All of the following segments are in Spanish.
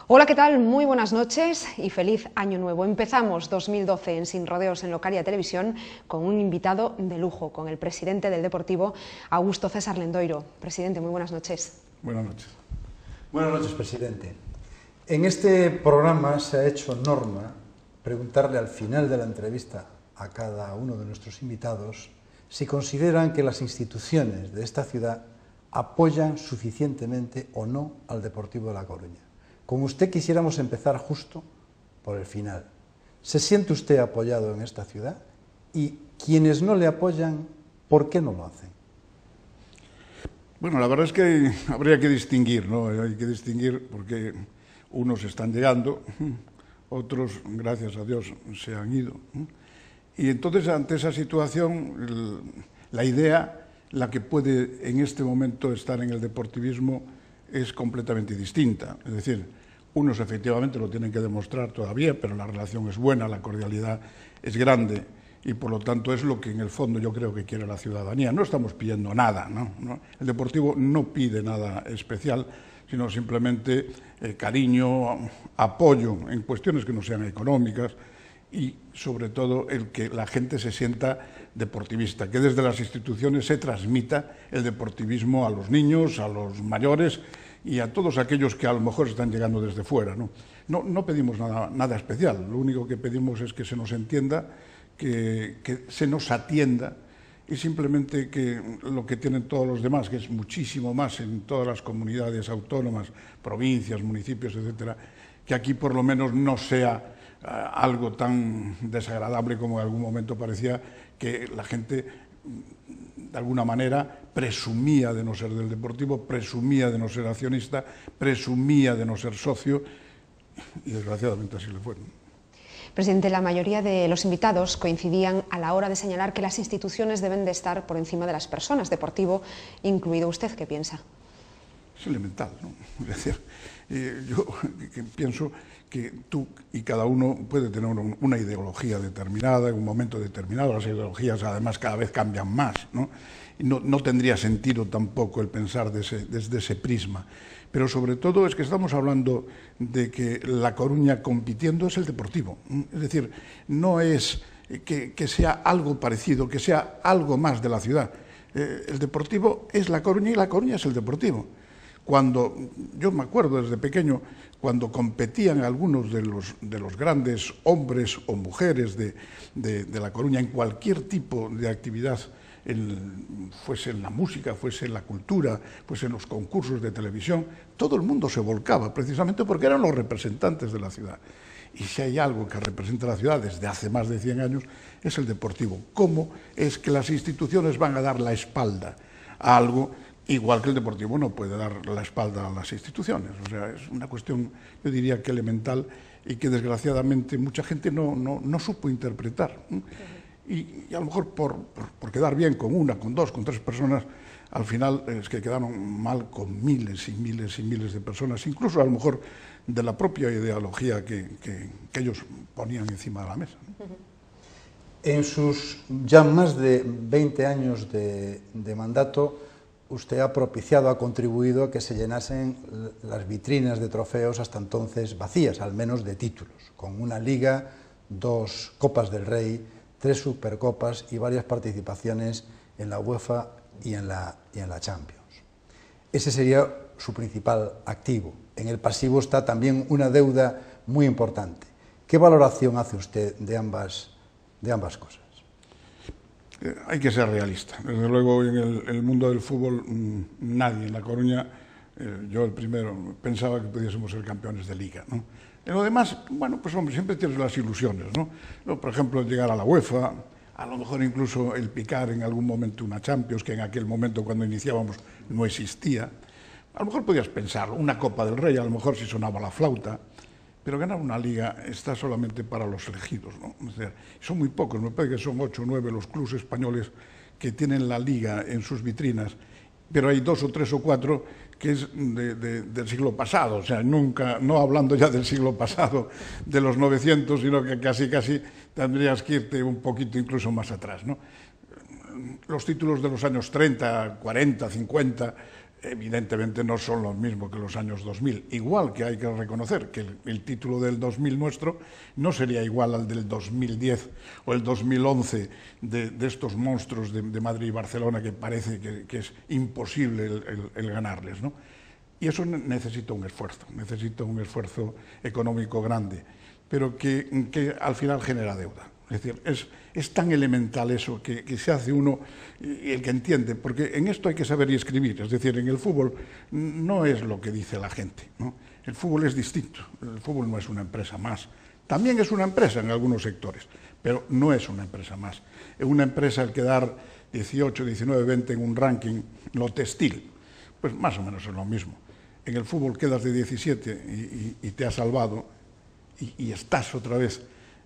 Hola, ¿qué tal? Muy buenas noches y feliz año nuevo. Empezamos 2012 en Sin Rodeos en Localia Televisión con un invitado de lujo, con el presidente del Deportivo, Augusto César Lendoiro. Presidente, muy buenas noches. Buenas noches. Buenas noches, presidente. En este programa se ha hecho norma preguntarle al final de la entrevista a cada uno de nuestros invitados si consideran que las instituciones de esta ciudad apoyan suficientemente o no al Deportivo de La Coruña. Con usted quisiéramos empezar justo por el final. ¿Se siente usted apoyado en esta ciudad? Y quienes no le apoyan, ¿por qué no lo hacen? Bueno, la verdad es que habría que distinguir, ¿no? Hay que distinguir porque unos están llegando, otros, gracias a Dios, se han ido. Y entonces, ante esa situación, la idea, la que puede en este momento estar en el deportivismo, es completamente distinta. Es decir, unos efectivamente lo tienen que demostrar todavía, pero la relación es buena, la cordialidad es grande y por lo tanto es lo que en el fondo yo creo que quiere la ciudadanía. No estamos pidiendo nada, ¿no? El Deportivo no pide nada especial, sino simplemente cariño, apoyo en cuestiones que no sean económicas y sobre todo el que la gente se sienta deportivista, que desde las instituciones se transmita el deportivismo a los niños, a los mayores y a todos aquellos que a lo mejor están llegando desde fuera, ¿no? No pedimos nada especial, lo único que pedimos es que se nos entienda, que se nos atienda y simplemente que lo que tienen todos los demás, que es muchísimo más en todas las comunidades autónomas, provincias, municipios, etcétera, que aquí por lo menos no sea algo tan desagradable como en algún momento parecía que la gente de alguna manera presumía de no ser del Deportivo, presumía de no ser accionista, presumía de no ser socio y desgraciadamente así le fue. Presidente, la mayoría de los invitados coincidían a la hora de señalar que las instituciones deben de estar por encima de las personas, Deportivo incluido. ¿Usted qué piensa? Es elemental, ¿no? Es decir, yo pienso que tú y cada uno puede tener una ideología determinada en un momento determinado. Las ideologías además cada vez cambian más, ¿no? Y no tendría sentido tampoco el pensar desde ese prisma. Pero sobre todo es que estamos hablando de que La Coruña compitiendo es el Deportivo. Es decir, no es que sea algo parecido, que sea algo más de la ciudad. El Deportivo es La Coruña y La Coruña es el Deportivo. Cuando, yo me acuerdo desde pequeño, cuando competían algunos de los grandes hombres o mujeres de La Coruña en cualquier tipo de actividad, fuese en la música, fuese en la cultura, fuese en los concursos de televisión, todo el mundo se volcaba, precisamente porque eran los representantes de la ciudad. Y si hay algo que representa la ciudad desde hace más de 100 años, es el Deportivo. ¿Cómo es que las instituciones van a dar la espalda a algo igual que el Deportivo no puede dar la espalda a las instituciones? O sea, es una cuestión, yo diría que elemental y que desgraciadamente mucha gente no supo interpretar. Y a lo mejor por quedar bien con una, con dos, con tres personas, al final es que quedaron mal con miles y miles y miles de personas, incluso a lo mejor de la propia ideología que ellos ponían encima de la mesa. En sus ya más de 20 años de mandato, usted ha propiciado, ha contribuido a que se llenasen las vitrinas de trofeos hasta entonces vacías, al menos de títulos, con una Liga, 2 Copas del Rey, 3 Supercopas y varias participaciones en la UEFA y en la Champions. Ese sería su principal activo. En el pasivo está también una deuda muy importante. ¿Qué valoración hace usted de ambas cosas? Hay que ser realista. Desde luego, en el mundo del fútbol, nadie en La Coruña, yo el primero, pensaba que pudiésemos ser campeones de Liga, ¿no? En lo demás, bueno, pues hombre, siempre tienes las ilusiones, ¿no? Por ejemplo, llegar a la UEFA, a lo mejor incluso el picar en algún momento una Champions, que en aquel momento cuando iniciábamos no existía. A lo mejor podías pensarlo, una Copa del Rey, a lo mejor si sonaba la flauta, pero ganar una liga está solamente para los elegidos, ¿no? Es decir, son muy pocos, me parece que son 8 o 9 los clubes españoles que tienen la liga en sus vitrinas, pero hay 2 o 3 o 4 que es del siglo pasado, o sea, nunca, no hablando ya del siglo pasado, de los 900, sino que casi tendrías que irte un poquito incluso más atrás, ¿no? Los títulos de los años 30, 40, 50, evidentemente no son los mismos que los años 2000. Igual que hay que reconocer que el título del 2000 nuestro no sería igual al del 2010 o el 2011 de estos monstruos de Madrid y Barcelona, que parece que es imposible el ganarles, ¿no? Y eso necesita un esfuerzo económico grande, pero que al final genera deuda. Es decir, es tan elemental eso que se hace uno el que entiende, porque en esto hay que saber y escribir. Es decir, en el fútbol no es lo que dice la gente, ¿no? El fútbol es distinto, el fútbol no es una empresa más. También es una empresa en algunos sectores, pero no es una empresa más. Es una empresa el que dar 18, 19, 20 en un ranking, lo textil, pues más o menos es lo mismo. En el fútbol quedas de 17 y te has salvado y estás otra vez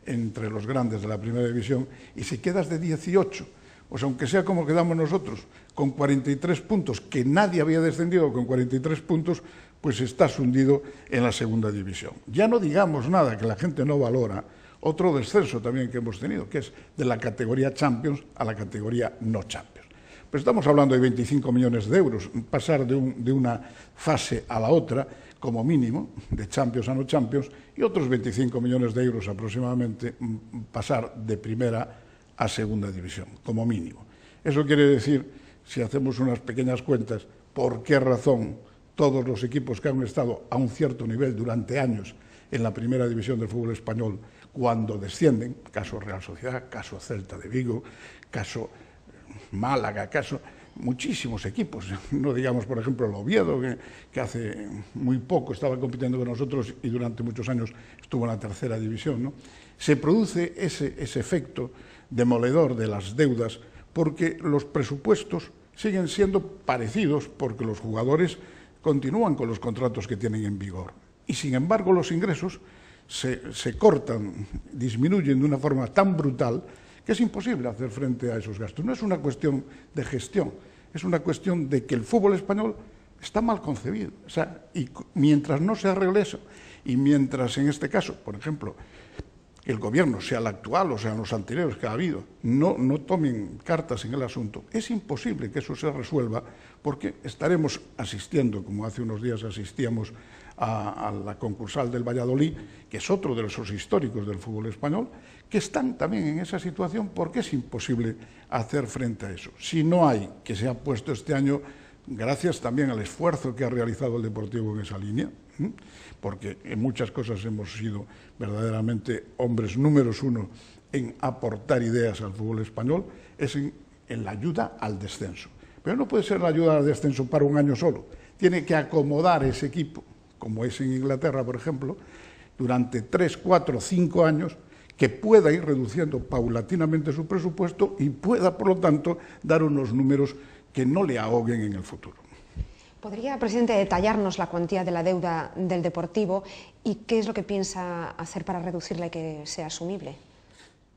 entre los grandes de la primera división, y si quedas de 18, pues aunque sea como quedamos nosotros, con 43 puntos, que nadie había descendido con 43 puntos, pues estás hundido en la segunda división. Ya no digamos nada, que la gente no valora otro descenso también que hemos tenido, que es de la categoría Champions a la categoría no Champions. Pues estamos hablando de 25 millones de euros, pasar de una fase a la otra, como mínimo, de Champions a no Champions, y otros 25 millones de euros aproximadamente pasar de primera a segunda división, como mínimo. Eso quiere decir, si hacemos unas pequeñas cuentas, por qué razón todos los equipos que han estado a un cierto nivel durante años en la primera división del fútbol español, cuando descienden, caso Real Sociedad, caso Celta de Vigo, caso Málaga, caso muchísimos equipos, no digamos por ejemplo el Oviedo, que hace muy poco estaba compitiendo con nosotros y durante muchos años estuvo en la tercera división, ¿no? Se produce ese efecto demoledor de las deudas porque los presupuestos siguen siendo parecidos, porque los jugadores continúan con los contratos que tienen en vigor y sin embargo los ingresos se cortan, disminuyen de una forma tan brutal que es imposible hacer frente a esos gastos. No es una cuestión de gestión, es una cuestión de que el fútbol español está mal concebido. O sea, y mientras no se arregle eso, y mientras en este caso, por ejemplo, el gobierno, sea el actual o sean los anteriores que ha habido, no tomen cartas en el asunto, es imposible que eso se resuelva, porque estaremos asistiendo, como hace unos días asistíamos a la concursal del Valladolid, que es otro de esos históricos del fútbol español, que están también en esa situación porque es imposible hacer frente a eso. Si no hay, que se ha puesto este año, gracias también al esfuerzo que ha realizado el Deportivo en esa línea, porque en muchas cosas hemos sido verdaderamente hombres números uno en aportar ideas al fútbol español, es en la ayuda al descenso. Pero no puede ser la ayuda al descenso para un año solo, tiene que acomodar ese equipo, como es en Inglaterra, por ejemplo, durante 3, 4, 5 años, que pueda ir reduciendo paulatinamente su presupuesto y pueda, por lo tanto, dar unos números que no le ahoguen en el futuro. ¿Podría, presidente, detallarnos la cuantía de la deuda del Deportivo y qué es lo que piensa hacer para reducirla y que sea asumible?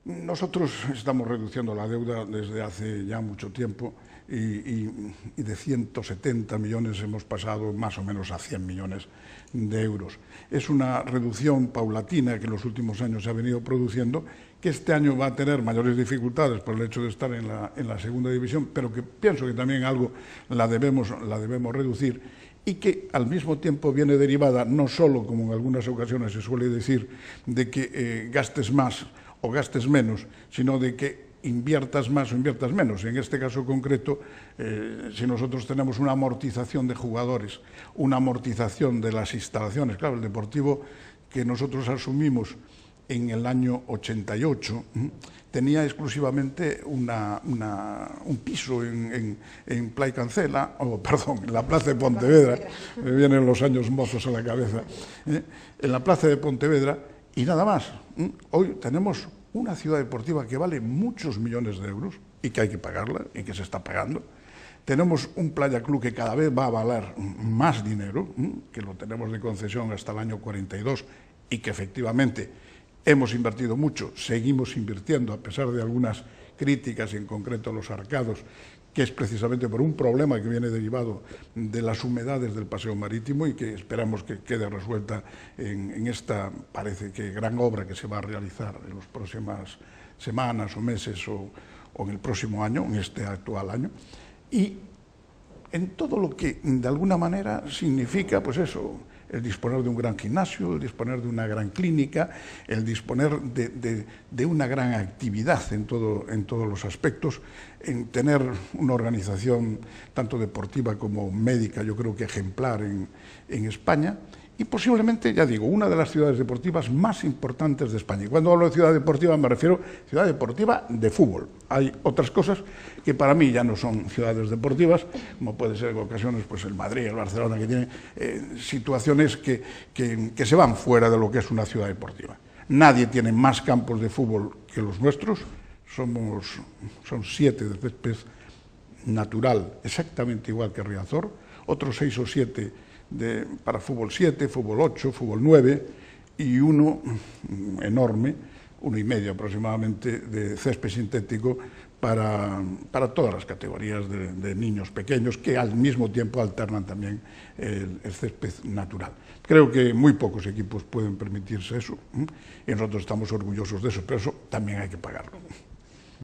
Nosotros estamos reduciendo la deuda desde hace ya mucho tiempo y de 170 millones hemos pasado más o menos a 100 millones de euros. Es una reducción paulatina que en los últimos años se ha venido produciendo, que este año va a tener mayores dificultades por el hecho de estar en la segunda división, pero que pienso que también algo la debemos reducir y que al mismo tiempo viene derivada no solo, como en algunas ocasiones se suele decir, de que gastes más o gastes menos, sino de que inviertas más o inviertas menos. En este caso concreto, si nosotros tenemos una amortización de jugadores, una amortización de las instalaciones, claro, el Deportivo que nosotros asumimos en el año 88 tenía exclusivamente un piso en Play Cancela, en la plaza de Pontevedra, me vienen los años mozos a la cabeza, en la plaza de Pontevedra, y nada más. Hoy tenemos una ciudad deportiva que vale muchos millones de euros y que hay que pagarla y que se está pagando. Tenemos un Playa Club que cada vez va a valer más dinero, que lo tenemos de concesión hasta el año 42 y que efectivamente hemos invertido mucho, seguimos invirtiendo a pesar de algunas críticas, y en concreto los arcados, que es precisamente por un problema que viene derivado de las humedades del paseo marítimo y que esperamos que quede resuelta en esta, parece que, gran obra que se va a realizar en las próximas semanas o meses o en el próximo año, en este actual año. Y en todo lo que de alguna manera significa, pues eso, el disponer de un gran gimnasio, el disponer de una gran clínica, el disponer de una gran actividad en todos los aspectos, en tener una organización tanto deportiva como médica, yo creo que ejemplar en España, y posiblemente, ya digo, una de las ciudades deportivas más importantes de España. Y cuando hablo de ciudad deportiva me refiero a ciudad deportiva de fútbol. Hay otras cosas que para mí ya no son ciudades deportivas, como puede ser en ocasiones pues el Madrid, el Barcelona, que tienen situaciones que se van fuera de lo que es una ciudad deportiva. Nadie tiene más campos de fútbol que los nuestros, son 7 de césped natural, exactamente igual que Riazor, otros 6 o 7 para fútbol 7, fútbol 8, fútbol 9 y uno enorme, 1,5 aproximadamente, de césped sintético para todas las categorías de niños pequeños que al mismo tiempo alternan también el césped natural. Creo que muy pocos equipos pueden permitirse eso y nosotros estamos orgullosos de eso, pero eso también hay que pagarlo.